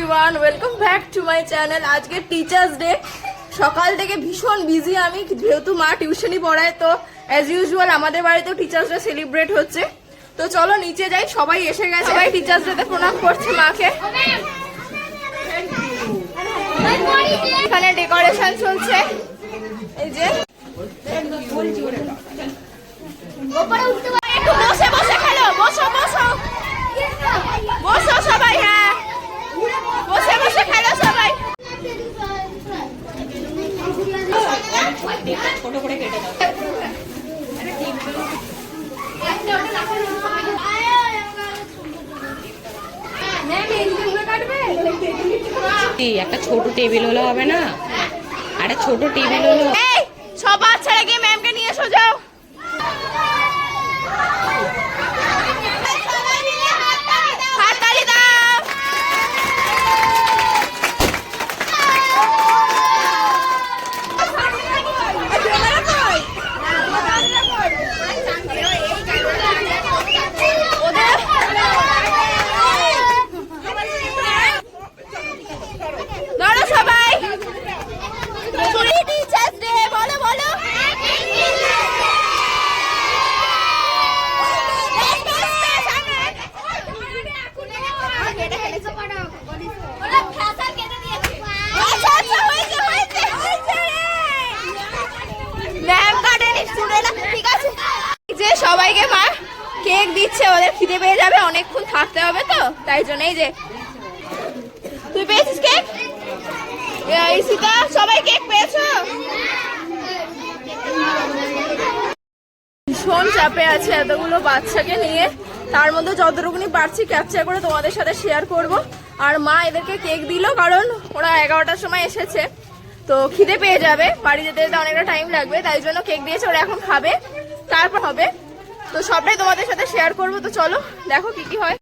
Everyone, welcome back to my channel. আজকে teachers day, সকাল থেকে ভীষণ বিজি আমি, যেহেতু মা টিউশনই পড়ায়। তো অ্যাজ ইউজুয়াল আমাদের বাড়িতেও টিচার্স ডে সেলিব্রেট হচ্ছে। তো চলো নিচে যাই, সবাই এসে গেছে, সবাই টিচার্স ডেতে প্রণাম করছে মাকে। এখানে ডেকোরেশন চলছে, এই যে একটু বসে বসে খেলো, বসো বসো বসো সবাই, হ্যাঁ বসে বসে খেলো সবাই। ছোট করে কেটে দাও। একটা ছোট টেবিল হলে হবে না? একটা ছোট টেবিল হলো। এই সব বাচ্চারা গিয়ে ম্যামকে নিয়ে এসো, যাও। সবাইকে মা কেক দিচ্ছে, ওদের খিদে পেয়ে যাবে, অনেকক্ষণ থাকতে হবে তো তাই জন্য। এই যে তুই পেয়েছিস কেক, ঈশিতা সবাই কেক পেয়েছো? ভীষণ চাপে আছে এতগুলো বাচ্চাকে নিয়ে, তার মধ্যে যতটুকুনি পারছি ক্যাপচার করে তোমাদের সাথে শেয়ার করব। আর মা এদেরকে কেক দিল, কারণ ওরা 11টার সময় এসেছে, তো খিদে পেয়ে যাবে, বাড়ি যেতে যেতে অনেকটা টাইম লাগবে, তাই জন্য কেক দিয়েছে। ওরা এখন খাবে, তারপর হবে। তো সবটাই তোমাদের সাথে শেয়ার করবো, তো চলো দেখো কি কি হয়।